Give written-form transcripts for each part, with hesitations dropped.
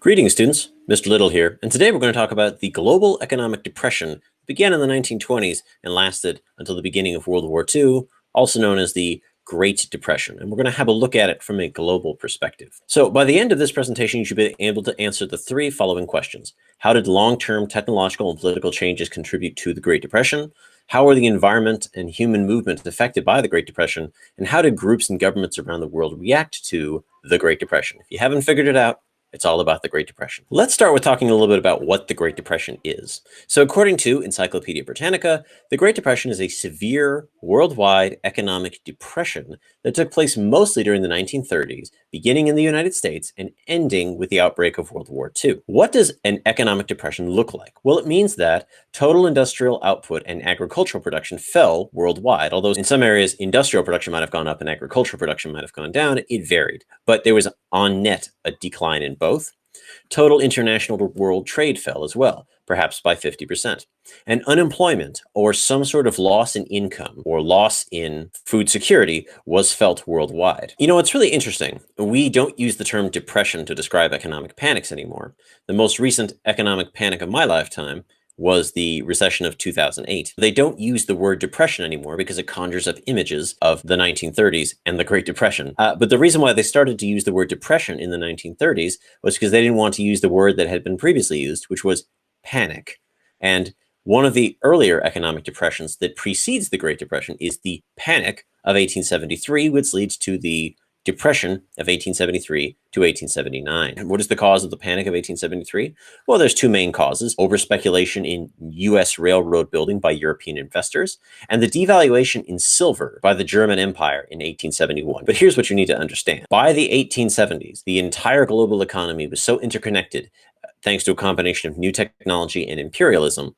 Greetings, students. Mr. Little here, and today we're going to talk about the global economic depression that began in the 1920s and lasted until the beginning of World War II, also known as the Great Depression. And we're going to have a look at it from a global perspective. So by the end of this presentation, you should be able to answer the three following questions. How did long-term technological and political changes contribute to the Great Depression? How are the environment and human movement affected by the Great Depression? And how did groups and governments around the world react to the Great Depression? If you haven't figured it out, it's all about the Great Depression. Let's start with talking a little bit about what the Great Depression is. So according to Encyclopedia Britannica, the Great Depression is a severe worldwide economic depression that took place mostly during the 1930s, beginning in the United States and ending with the outbreak of World War II. What does an economic depression look like? Well, it means that total industrial output and agricultural production fell worldwide. Although in some areas, industrial production might have gone up and agricultural production might have gone down, it varied. But there was on net a decline in both. Total international world trade fell as well, perhaps by 50%. And unemployment, or some sort of loss in income or loss in food security, was felt worldwide. You know, it's really interesting. We don't use the term depression to describe economic panics anymore. The most recent economic panic of my lifetime was the recession of 2008. They don't use the word depression anymore because it conjures up images of the 1930s and the Great Depression. But the reason why they started to use the word depression in the 1930s was because they didn't want to use the word that had been previously used, which was panic. And one of the earlier economic depressions that precedes the Great Depression is the Panic of 1873, which leads to the Depression of 1873 to 1879. And what is the cause of the Panic of 1873? Well, there's two main causes: overspeculation in U.S. railroad building by European investors, and the devaluation in silver by the German Empire in 1871. But here's what you need to understand. By the 1870s, the entire global economy was so interconnected, thanks to a combination of new technology and imperialism,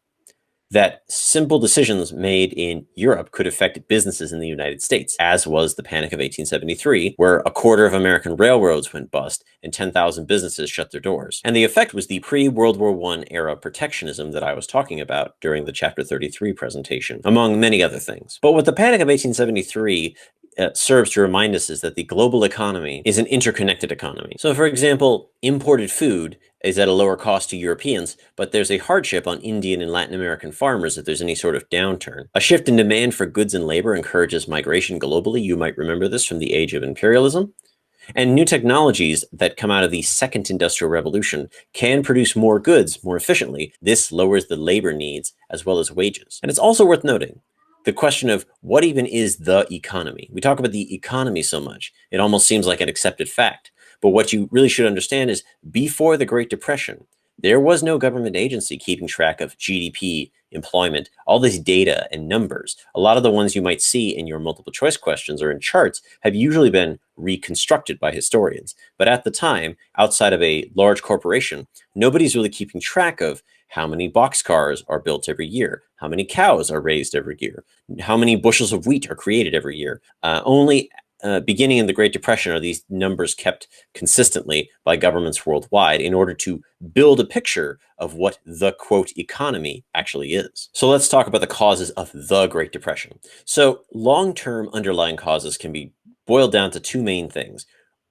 that simple decisions made in Europe could affect businesses in the United States, as was the Panic of 1873, where a quarter of American railroads went bust and 10,000 businesses shut their doors. And the effect was the pre-World War I era protectionism that I was talking about during the Chapter 33 presentation, among many other things. But what the Panic of 1873 serves to remind us is that the global economy is an interconnected economy. So for example, imported food is at a lower cost to Europeans, but there's a hardship on Indian and Latin American farmers if there's any sort of downturn. A shift in demand for goods and labor encourages migration globally. You might remember this from the age of imperialism. And new technologies that come out of the second industrial revolution can produce more goods more efficiently. This lowers the labor needs as well as wages. And it's also worth noting the question of what even is the economy. We talk about the economy so much, it almost seems like an accepted fact. But what you really should understand is before the Great Depression, there was no government agency keeping track of GDP, employment, all this data and numbers. A lot of the ones you might see in your multiple choice questions or in charts have usually been reconstructed by historians. But at the time, outside of a large corporation, nobody's really keeping track of how many boxcars are built every year, how many cows are raised every year, how many bushels of wheat are created every year. Only beginning in the Great Depression are these numbers kept consistently by governments worldwide in order to build a picture of what the, quote, economy actually is. So let's talk about the causes of the Great Depression. So long-term underlying causes can be boiled down to two main things: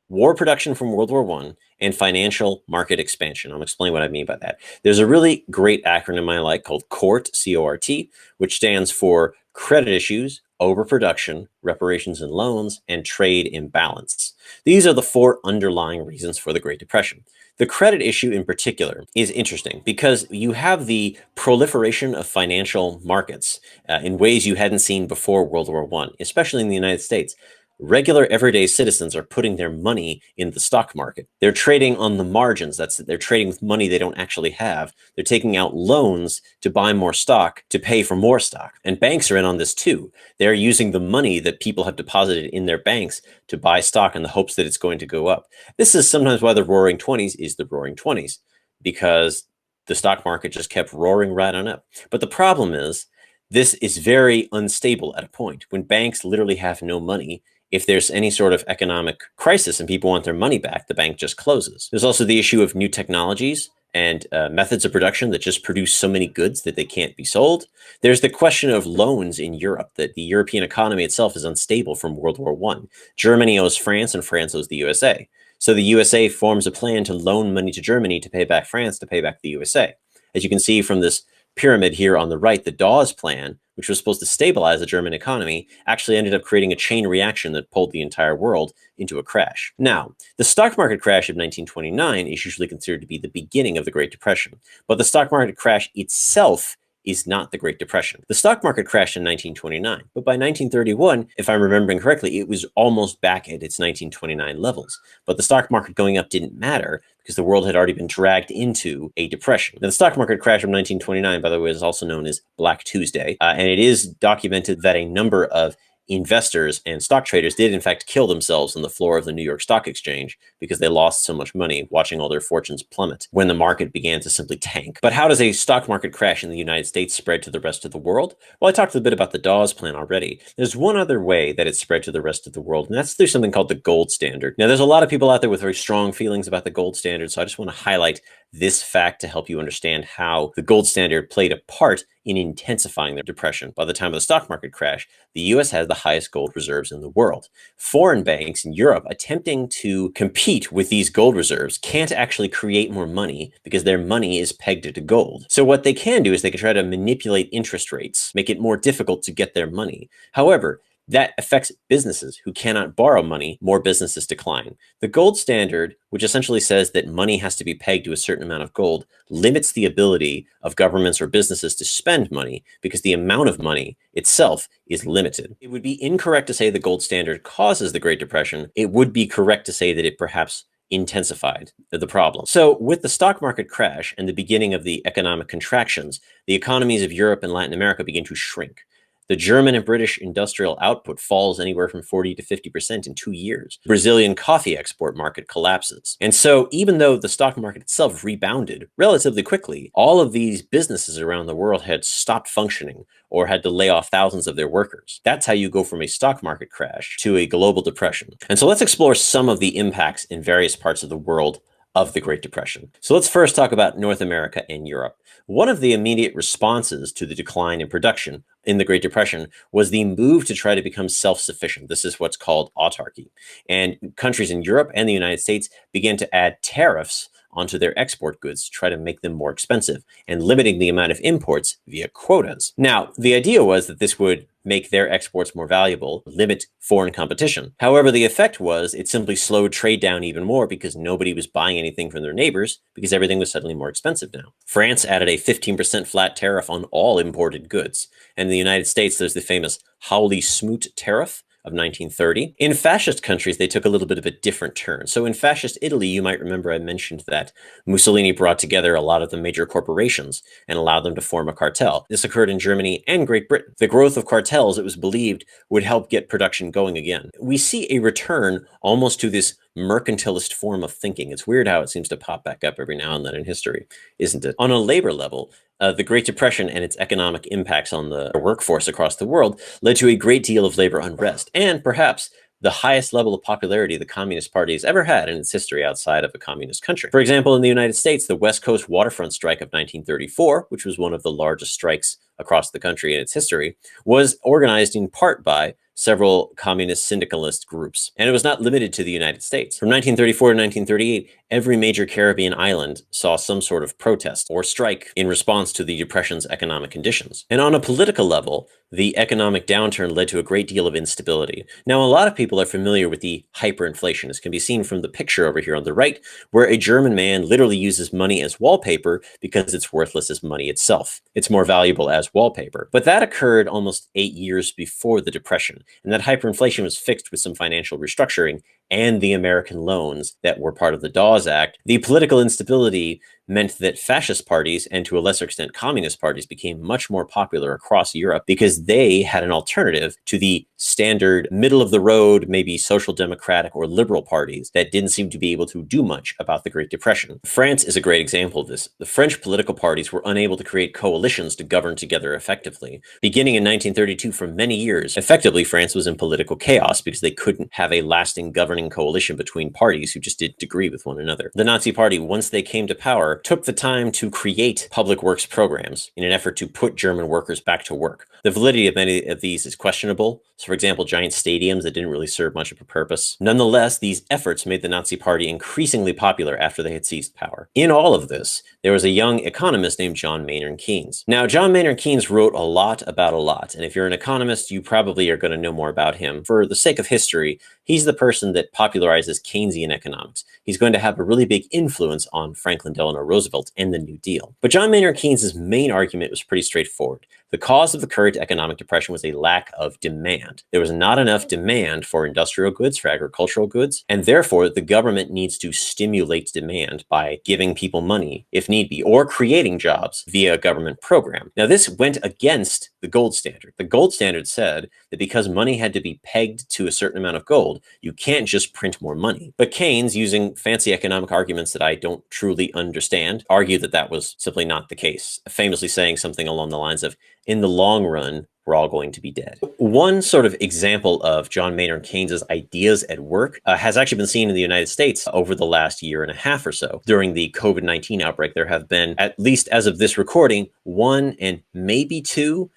war production from World War I and financial market expansion. I'll explain what I mean by that. There's a really great acronym I like called CORT, C-O-R-T, which stands for credit issues, overproduction, reparations and loans, and trade imbalance. These are the four underlying reasons for the Great Depression. The credit issue in particular is interesting because you have the proliferation of financial markets in ways you hadn't seen before World War I, especially in the United States. Regular everyday citizens are putting their money in the stock market. They're trading on the margins. They're trading with money they don't actually have. They're taking out loans to buy more stock, to pay for more stock. And banks are in on this too. They're using the money that people have deposited in their banks to buy stock in the hopes that it's going to go up. This is sometimes why the Roaring Twenties is the Roaring Twenties, because the stock market just kept roaring right on up. But the problem is, this is very unstable at a point when banks literally have no money. If there's any sort of economic crisis and people want their money back, the bank just closes. There's also the issue of new technologies and methods of production that just produce so many goods that they can't be sold. There's the question of loans in Europe, that the European economy itself is unstable from World War I. Germany owes France and France owes the USA. So the USA forms a plan to loan money to Germany to pay back France to pay back the USA. As you can see from this pyramid here on the right, the Dawes Plan, which was supposed to stabilize the German economy, actually ended up creating a chain reaction that pulled the entire world into a crash. Now, the stock market crash of 1929 is usually considered to be the beginning of the Great Depression, but the stock market crash itself is not the Great Depression. The stock market crashed in 1929, but by 1931, if I'm remembering correctly, it was almost back at its 1929 levels. But the stock market going up didn't matter because the world had already been dragged into a depression. Now, the stock market crash of 1929, by the way, is also known as Black Tuesday, and it is documented that a number of investors and stock traders did in fact kill themselves on the floor of the New York Stock Exchange because they lost so much money watching all their fortunes plummet when the market began to simply tank. But how does a stock market crash in the United States spread to the rest of the world? Well, I talked a bit about the Dawes Plan already. There's one other way that it spread to the rest of the world, and that's through something called the gold standard. Now, there's a lot of people out there with very strong feelings about the gold standard, so I just want to highlight this fact to help you understand how the gold standard played a part in intensifying the depression. By the time of the stock market crash, the US has the highest gold reserves in the world. Foreign banks in Europe attempting to compete with these gold reserves can't actually create more money because their money is pegged to gold. So what they can do is they can try to manipulate interest rates, make it more difficult to get their money. However, that affects businesses who cannot borrow money. More businesses decline. The gold standard, which essentially says that money has to be pegged to a certain amount of gold, limits the ability of governments or businesses to spend money because the amount of money itself is limited. It would be incorrect to say the gold standard causes the Great Depression. It would be correct to say that it perhaps intensified the problem. So with the stock market crash and the beginning of the economic contractions, the economies of Europe and Latin America begin to shrink. The German and British industrial output falls anywhere from 40 to 50% in 2 years. The Brazilian coffee export market collapses. And so even though the stock market itself rebounded relatively quickly, all of these businesses around the world had stopped functioning or had to lay off thousands of their workers. That's how you go from a stock market crash to a global depression. And so let's explore some of the impacts in various parts of the world of the Great Depression. So let's first talk about North America and Europe. One of the immediate responses to the decline in production in the Great Depression was the move to try to become self-sufficient. This is what's called autarky. And countries in Europe and the United States began to add tariffs onto their export goods to try to make them more expensive and limiting the amount of imports via quotas. Now, the idea was that this would make their exports more valuable, limit foreign competition. However, the effect was it simply slowed trade down even more because nobody was buying anything from their neighbors because everything was suddenly more expensive now. France added a 15% flat tariff on all imported goods. And in the United States, there's the famous Hawley-Smoot tariff of 1930. In fascist countries, they took a little bit of a different turn. So in fascist Italy, you might remember I mentioned that Mussolini brought together a lot of the major corporations and allowed them to form a cartel. This occurred in Germany and Great Britain. The growth of cartels, it was believed, would help get production going again. We see a return almost to this mercantilist form of thinking. It's weird how it seems to pop back up every now and then in history, isn't it? On a labor level, the Great Depression and its economic impacts on the workforce across the world led to a great deal of labor unrest, and perhaps the highest level of popularity the Communist Party has ever had in its history outside of a communist country. For example, in the United States, the West Coast waterfront strike of 1934, which was one of the largest strikes across the country in its history, was organized in part by several communist syndicalist groups. And it was not limited to the United States. From 1934 to 1938, every major Caribbean island saw some sort of protest or strike in response to the Depression's economic conditions. And on a political level, the economic downturn led to a great deal of instability. Now, a lot of people are familiar with the hyperinflation, as can be seen from the picture over here on the right, where a German man literally uses money as wallpaper because it's worthless as money itself. It's more valuable as wallpaper. But that occurred almost 8 years before the Depression. And that hyperinflation was fixed with some financial restructuring and the American loans that were part of the Dawes Act. The political instability meant that fascist parties, and to a lesser extent communist parties, became much more popular across Europe because they had an alternative to the standard middle-of-the-road, maybe social democratic or liberal parties that didn't seem to be able to do much about the Great Depression. France is a great example of this. The French political parties were unable to create coalitions to govern together effectively. Beginning in 1932, for many years, effectively France was in political chaos because they couldn't have a lasting governing governing coalition between parties who just didn't agree with one another. The Nazi Party, once they came to power, took the time to create public works programs in an effort to put German workers back to work. The validity of many of these is questionable. So, for example, giant stadiums that didn't really serve much of a purpose. Nonetheless, these efforts made the Nazi Party increasingly popular after they had seized power. In all of this, there was a young economist named John Maynard Keynes. Now, John Maynard Keynes wrote a lot about a lot, and if you're an economist, you probably are going to know more about him. For the sake of history, he's the person that popularizes Keynesian economics. He's going to have a really big influence on Franklin Delano Roosevelt and the New Deal. But John Maynard Keynes' main argument was pretty straightforward. The cause of the current economic depression was a lack of demand. There was not enough demand for industrial goods, for agricultural goods, and therefore the government needs to stimulate demand by giving people money, if need be, or creating jobs via a government program. Now, this went against the gold standard. The gold standard said that because money had to be pegged to a certain amount of gold, you can't just print more money. But Keynes, using fancy economic arguments that I don't truly understand, argued that that was simply not the case, famously saying something along the lines of, in the long run, we're all going to be dead. One sort of example of John Maynard Keynes' ideas at work has actually been seen in the United States over the last year and a half or so. During the COVID-19 outbreak, there have been, at least as of this recording, 1 and maybe 2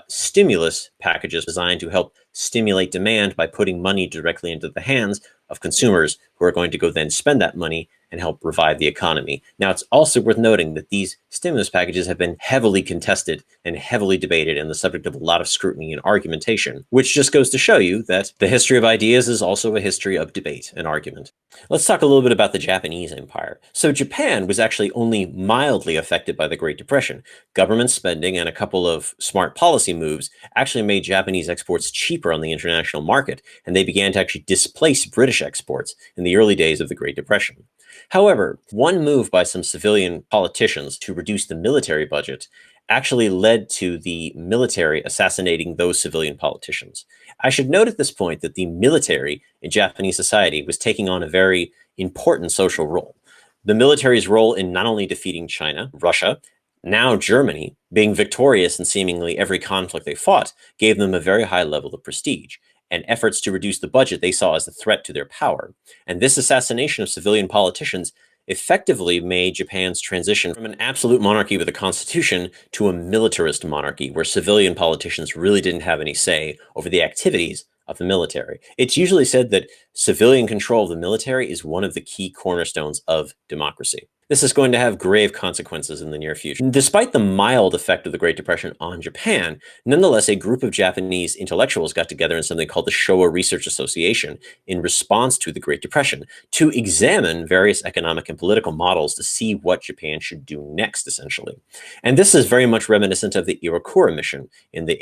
stimulus packages designed to help stimulate demand by putting money directly into the hands of consumers who are going to go then spend that money and help revive the economy. Now, it's also worth noting that these stimulus packages have been heavily contested and heavily debated and the subject of a lot of scrutiny and argumentation, which just goes to show you that the history of ideas is also a history of debate and argument. Let's talk a little bit about the Japanese Empire. So Japan was actually only mildly affected by the Great Depression. Government spending and a couple of smart policy moves actually made Japanese exports cheaper on the international market, and they began to actually displace British exports in the early days of the Great Depression. However, one move by some civilian politicians to reduce the military budget actually led to the military assassinating those civilian politicians. I should note at this point that the military in Japanese society was taking on a very important social role. The military's role in not only defeating China, Russia, now Germany, being victorious in seemingly every conflict they fought, gave them a very high level of prestige, and efforts to reduce the budget they saw as a threat to their power. And this assassination of civilian politicians effectively made Japan's transition from an absolute monarchy with a constitution to a militarist monarchy, where civilian politicians really didn't have any say over the activities of the military. It's usually said that civilian control of the military is one of the key cornerstones of democracy. This is going to have grave consequences in the near future. Despite the mild effect of the Great Depression on Japan, nonetheless, a group of Japanese intellectuals got together in something called the Showa Research Association in response to the Great Depression to examine various economic and political models to see what Japan should do next, essentially. And this is very much reminiscent of the Iwakura mission in the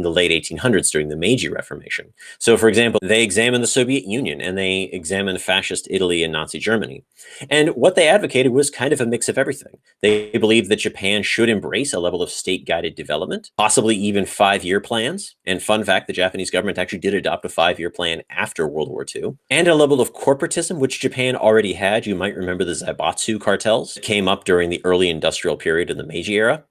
late 1800s during the Meiji Reformation. So, for example, they examined the Soviet Union and they examined fascist Italy and Nazi Germany. And what they advocated was kind of a mix of everything. They believed that Japan should embrace a level of state-guided development, possibly even 5-year plans. And fun fact, the Japanese government actually did adopt a 5-year plan after World War II. And a level of corporatism, which Japan already had. You might remember the Zaibatsu cartels that came up during the early industrial period in the Meiji era.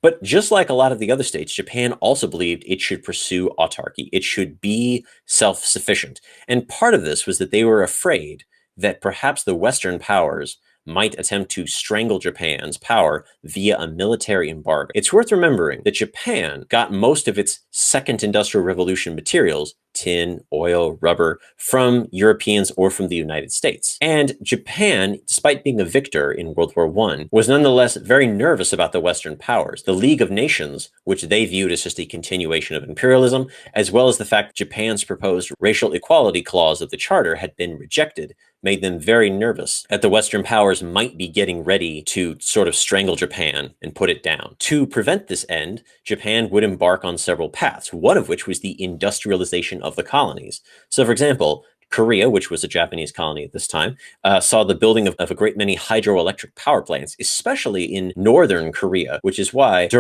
But just like a lot of the other states, Japan also believed it should pursue autarky. It should be self-sufficient. And part of this was that they were afraid that perhaps the Western powers might attempt to strangle Japan's power via a military embargo. It's worth remembering that Japan got most of its Second Industrial Revolution materials, tin, oil, rubber, from Europeans or from the United States. And Japan, despite being a victor in World War I, was nonetheless very nervous about the Western powers. The League of Nations, which they viewed as just a continuation of imperialism, as well as the fact that Japan's proposed racial equality clause of the charter had been rejected, made them very nervous that the Western powers might be getting ready to sort of strangle Japan and put it down. To prevent this end, Japan would embark on several paths, one of which was the industrialization of the colonies. So, for example, Korea, which was a Japanese colony at this time, saw the building of a great many hydroelectric power plants, especially in northern Korea, which is why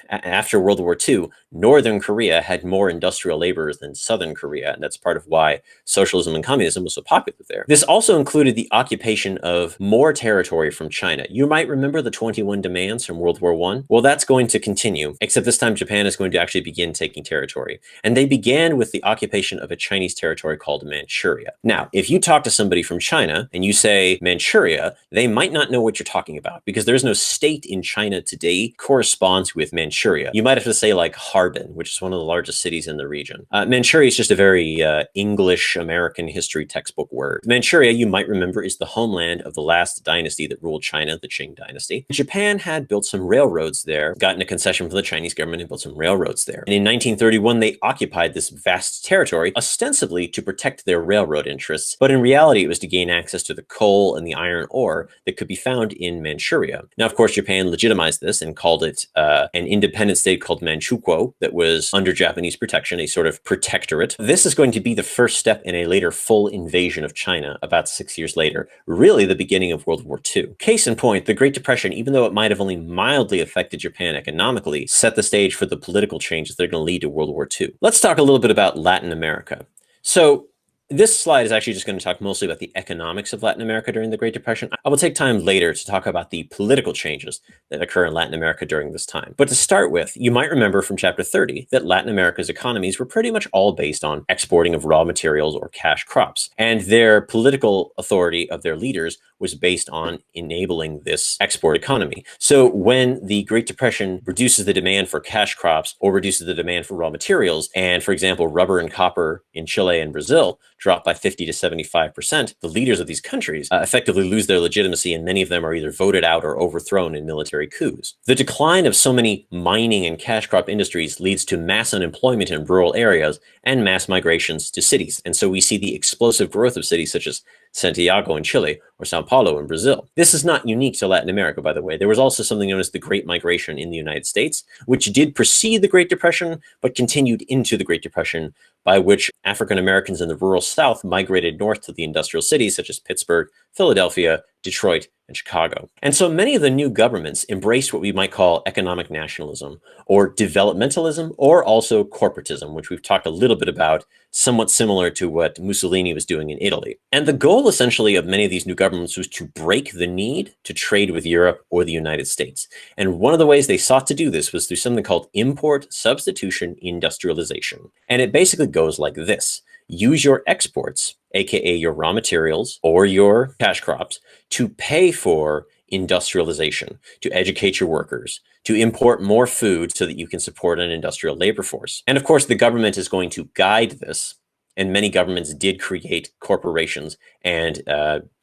after World War II, northern Korea had more industrial laborers than southern Korea, and that's part of why socialism and communism was so popular there. This also included the occupation of more territory from China. You might remember the 21 demands from World War I. Well, that's going to continue, except this time Japan is going to actually begin taking territory. And they began with the occupation of a Chinese territory called Manchuria. Manchuria. Now, if you talk to somebody from China and you say Manchuria, they might not know what you're talking about because there's no state in China today corresponds with Manchuria. You might have to say like Harbin, which is one of the largest cities in the region. Manchuria is just a very English American history textbook word. Manchuria, you might remember, is the homeland of the last dynasty that ruled China, the Qing dynasty. Japan had built some railroads there, gotten a concession from the Chinese government and built some railroads there. And in 1931, they occupied this vast territory, ostensibly to protect their railroad interests, but in reality, it was to gain access to the coal and the iron ore that could be found in Manchuria. Now, of course, Japan legitimized this and called it an independent state called Manchukuo that was under Japanese protection, a sort of protectorate. This is going to be the first step in a later full invasion of China about 6 years later, really the beginning of World War II. Case in point, the Great Depression, even though it might have only mildly affected Japan economically, set the stage for the political changes that are going to lead to World War II. Let's talk a little bit about Latin America. So this slide is actually just going to talk mostly about the economics of Latin America during the Great Depression. I will take time later to talk about the political changes that occur in Latin America during this time. But to start with, you might remember from chapter 30 that Latin America's economies were pretty much all based on exporting of raw materials or cash crops. And their political authority of their leaders was based on enabling this export economy. So when the Great Depression reduces the demand for cash crops or reduces the demand for raw materials, and for example, rubber and copper in Chile and Brazil drop by 50 to 75%, the leaders of these countries effectively lose their legitimacy, and many of them are either voted out or overthrown in military coups. The decline of so many mining and cash crop industries leads to mass unemployment in rural areas and mass migrations to cities. And so we see the explosive growth of cities such as Santiago in Chile or Sao Paulo in Brazil. This is not unique to Latin America, by the way. There was also something known as the Great Migration in the United States, which did precede the Great Depression, but continued into the Great Depression, by which African Americans in the rural South migrated north to the industrial cities such as Pittsburgh, Philadelphia, Detroit, and Chicago. And so many of the new governments embraced what we might call economic nationalism or developmentalism, or also corporatism, which we've talked a little bit about, somewhat similar to what Mussolini was doing in Italy. And the goal essentially of many of these new governments was to break the need to trade with Europe or the United States. And one of the ways they sought to do this was through something called import substitution industrialization. And it basically goes like this. Use your exports, aka your raw materials or your cash crops, to pay for industrialization, to educate your workers, to import more food so that you can support an industrial labor force. And of course, the government is going to guide this. And many governments did create corporations and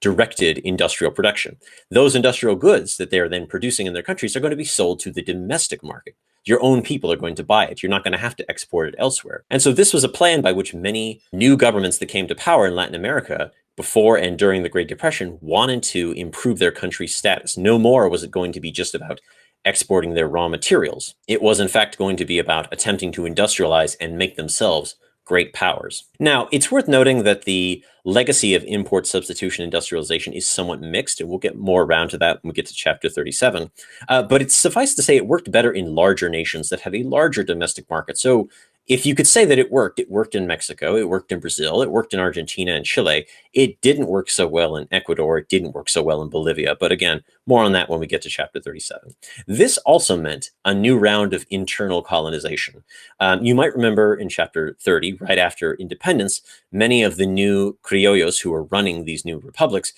directed industrial production. Those industrial goods that they are then producing in their countries are going to be sold to the domestic market. Your own people are going to buy it. You're not going to have to export it elsewhere. And so this was a plan by which many new governments that came to power in Latin America before and during the Great Depression wanted to improve their country's status. No more was it going to be just about exporting their raw materials. It was in fact going to be about attempting to industrialize and make themselves great powers. Now, it's worth noting that the legacy of import substitution industrialization is somewhat mixed, and we'll get more around to that when we get to chapter 37. But it's suffice to say it worked better in larger nations that have a larger domestic market. So if you could say that it worked in Mexico, it worked in Brazil, it worked in Argentina and Chile. It didn't work so well in Ecuador, it didn't work so well in Bolivia. But again, more on that when we get to chapter 37. This also meant a new round of internal colonization. You might remember in chapter 30, right after independence, many of the new criollos who were running these new republics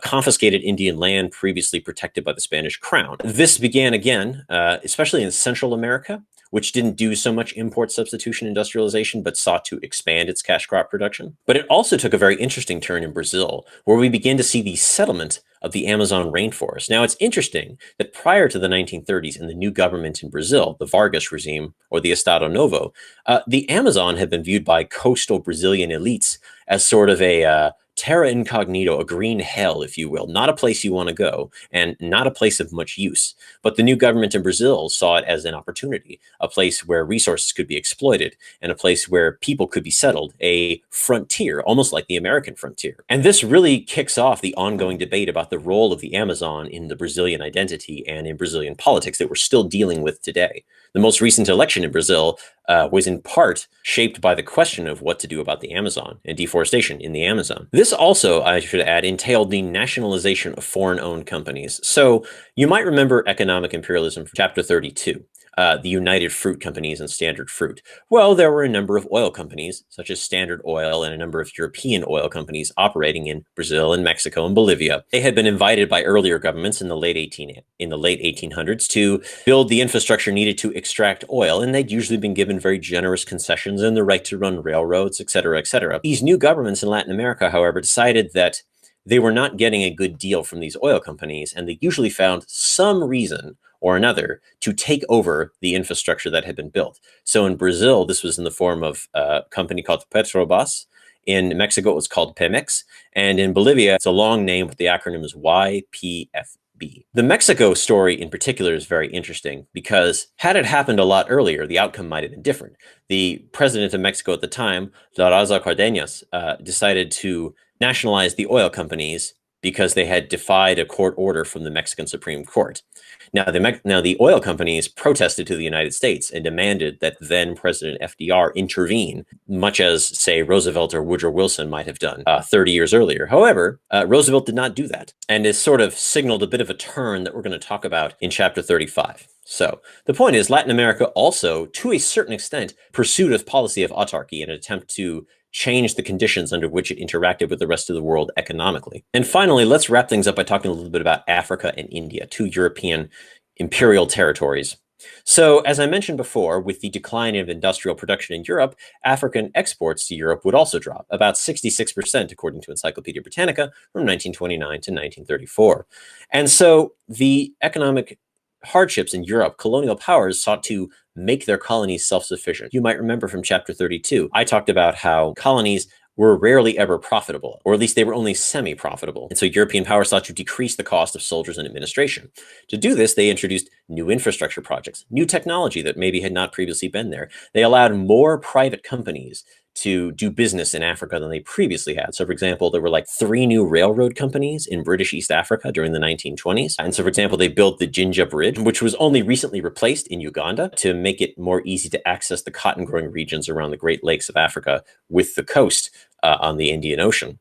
confiscated Indian land previously protected by the Spanish crown. This began again, especially in Central America, which didn't do so much import substitution industrialization, but sought to expand its cash crop production. But it also took a very interesting turn in Brazil, where we began to see the settlement of the Amazon rainforest. Now, it's interesting that prior to the 1930s and the new government in Brazil, the Vargas regime, or the Estado Novo, the Amazon had been viewed by coastal Brazilian elites as sort of a terra incognito, a green hell, if you will, not a place you want to go and not a place of much use. But the new government in Brazil saw it as an opportunity, a place where resources could be exploited and a place where people could be settled, a frontier, almost like the American frontier. And this really kicks off the ongoing debate about the role of the Amazon in the Brazilian identity and in Brazilian politics that we're still dealing with today. The most recent election in Brazil was in part shaped by the question of what to do about the Amazon and deforestation in the Amazon. This also, I should add, entailed the nationalization of foreign-owned companies. So you might remember economic imperialism from chapter 32. the United Fruit Companies and Standard Fruit? Well, there were a number of oil companies, such as Standard Oil and a number of European oil companies operating in Brazil and Mexico and Bolivia. They had been invited by earlier governments in the late 1800s to build the infrastructure needed to extract oil, and they'd usually been given very generous concessions and the right to run railroads, etc., etc. These new governments in Latin America, however, decided that they were not getting a good deal from these oil companies, and they usually found some reason or another to take over the infrastructure that had been built. So in Brazil, this was in the form of a company called Petrobras. In Mexico, it was called Pemex. And in Bolivia, it's a long name, but the acronym is YPFB. The Mexico story in particular is very interesting because had it happened a lot earlier, the outcome might have been different. The president of Mexico at the time, Laraza Cardenas, decided to nationalize the oil companies because they had defied a court order from the Mexican Supreme Court. Now, the oil companies protested to the United States and demanded that then President FDR intervene, much as, say, Roosevelt or Woodrow Wilson might have done 30 years earlier. However, Roosevelt did not do that, and has sort of signaled a bit of a turn that we're going to talk about in Chapter 35. So the point is, Latin America also, to a certain extent, pursued a policy of autarky in an attempt to change the conditions under which it interacted with the rest of the world economically. And finally, let's wrap things up by talking a little bit about Africa and India, two European imperial territories. So, as I mentioned before, with the decline of industrial production in Europe, African exports to Europe would also drop, about 66%, according to Encyclopedia Britannica, from 1929 to 1934. And so the economic hardships in Europe, colonial powers sought to make their colonies self-sufficient. You might remember from Chapter 32, I talked about how colonies were rarely ever profitable, or at least they were only semi-profitable. And so European powers sought to decrease the cost of soldiers and administration. To do this, they introduced new infrastructure projects, new technology that maybe had not previously been there. They allowed more private companies to do business in Africa than they previously had. So, for example, there were like 3 new railroad companies in British East Africa during the 1920s. And so, for example, they built the Jinja Bridge, which was only recently replaced in Uganda to make it more easy to access the cotton growing regions around the Great Lakes of Africa with the coast on the Indian Ocean.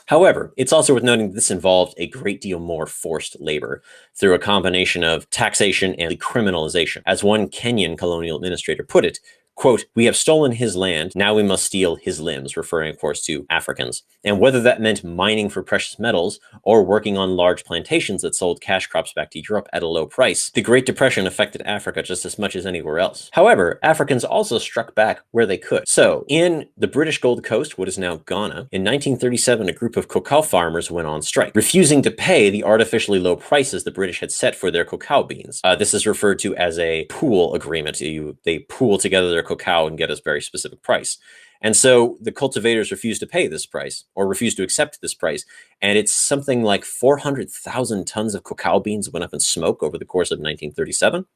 However, it's also worth noting that this involved a great deal more forced labor through a combination of taxation and criminalization. As one Kenyan colonial administrator put it, quote, "We have stolen his land, now we must steal his limbs," referring, of course, to Africans. And whether that meant mining for precious metals or working on large plantations that sold cash crops back to Europe at a low price, the Great Depression affected Africa just as much as anywhere else. However, Africans also struck back where they could. So, in the British Gold Coast, what is now Ghana, in 1937, a group of cacao farmers went on strike, refusing to pay the artificially low prices the British had set for their cacao beans. This is referred to as a pool agreement. They pool together their cacao and get a very specific price. And so the cultivators refused to pay this price or refused to accept this price. And it's something like 400,000 tons of cacao beans went up in smoke over the course of 1937.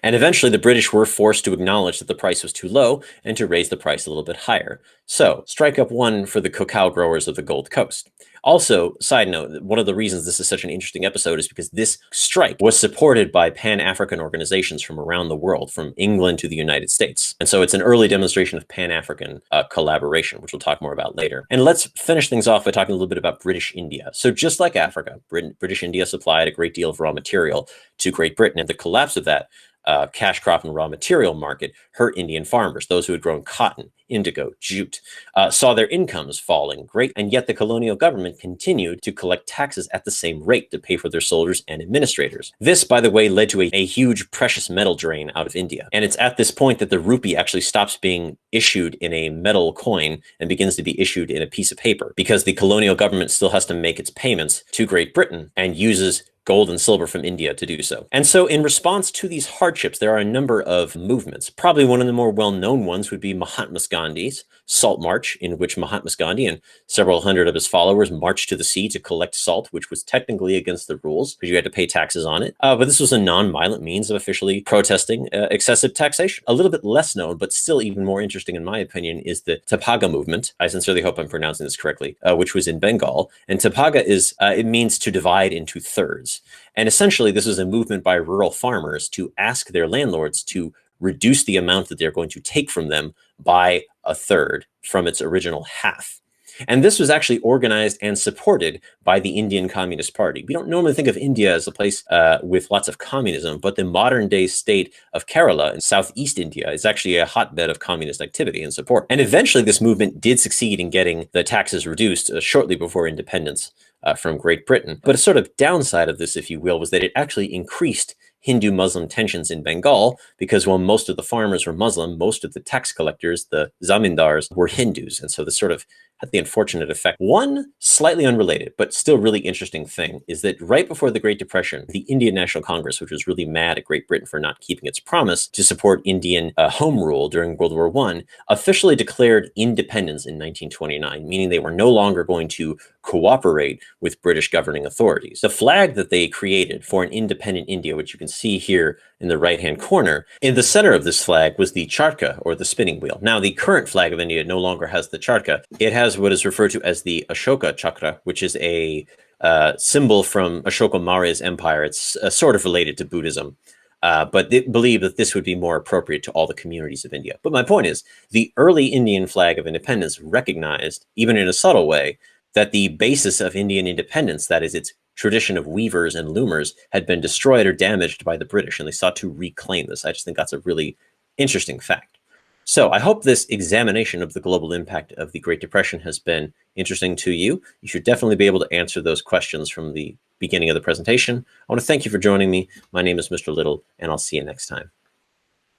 And eventually the British were forced to acknowledge that the price was too low and to raise the price a little bit higher. So, strike up one for the cacao growers of the Gold Coast. Also, side note, one of the reasons this is such an interesting episode is because this strike was supported by Pan-African organizations from around the world, from England to the United States. And so it's an early demonstration of Pan-African collaboration, which we'll talk more about later. And let's finish things off by talking a little bit about British India. So just like Africa, British India supplied a great deal of raw material to Great Britain, and the collapse of that cash crop and raw material market hurt Indian farmers, those who had grown cotton, indigo, jute, saw their incomes falling great, and yet the colonial government continued to collect taxes at the same rate to pay for their soldiers and administrators. This, by the way, led to a huge precious metal drain out of India. And it's at this point that the rupee actually stops being issued in a metal coin and begins to be issued in a piece of paper, because the colonial government still has to make its payments to Great Britain and uses gold and silver from India to do so. And so in response to these hardships, there are a number of movements. Probably one of the more well-known ones would be Mahatma Gandhi's Salt March, in which Mahatma Gandhi and several hundred of his followers marched to the sea to collect salt, which was technically against the rules because you had to pay taxes on it. But this was a non-violent means of officially protesting excessive taxation. A little bit less known, but still even more interesting in my opinion, is the Tapaga movement. I sincerely hope I'm pronouncing this correctly, which was in Bengal. And Tapaga is, it means to divide into thirds. And essentially, this is a movement by rural farmers to ask their landlords to reduce the amount that they're going to take from them by a third from its original half. And this was actually organized and supported by the Indian Communist Party. We don't normally think of India as a place with lots of communism, but the modern day state of Kerala in southeast India is actually a hotbed of communist activity and support. And eventually this movement did succeed in getting the taxes reduced shortly before independence from Great Britain. But a sort of downside of this, if you will, was that it actually increased Hindu-Muslim tensions in Bengal, because while most of the farmers were Muslim, most of the tax collectors, the zamindars, were Hindus. And so this sort of had the unfortunate effect. One slightly unrelated, but still really interesting thing is that right before the Great Depression, the Indian National Congress, which was really mad at Great Britain for not keeping its promise to support Indian home rule during World War I, officially declared independence in 1929, meaning they were no longer going to cooperate with British governing authorities. The flag that they created for an independent India, which you can see here in the right-hand corner, in the center of this flag was the charkha, or the spinning wheel. Now, the current flag of India no longer has the charkha. It has what is referred to as the Ashoka chakra, which is a symbol from Ashoka Maurya's empire. It's sort of related to Buddhism. But they believe that this would be more appropriate to all the communities of India. But my point is, the early Indian flag of independence recognized, even in a subtle way, that the basis of Indian independence, that is its tradition of weavers and loomers, had been destroyed or damaged by the British, and they sought to reclaim this. I just think that's a really interesting fact. So I hope this examination of the global impact of the Great Depression has been interesting to you. You should definitely be able to answer those questions from the beginning of the presentation. I want to thank you for joining me. My name is Mr. Little, and I'll see you next time.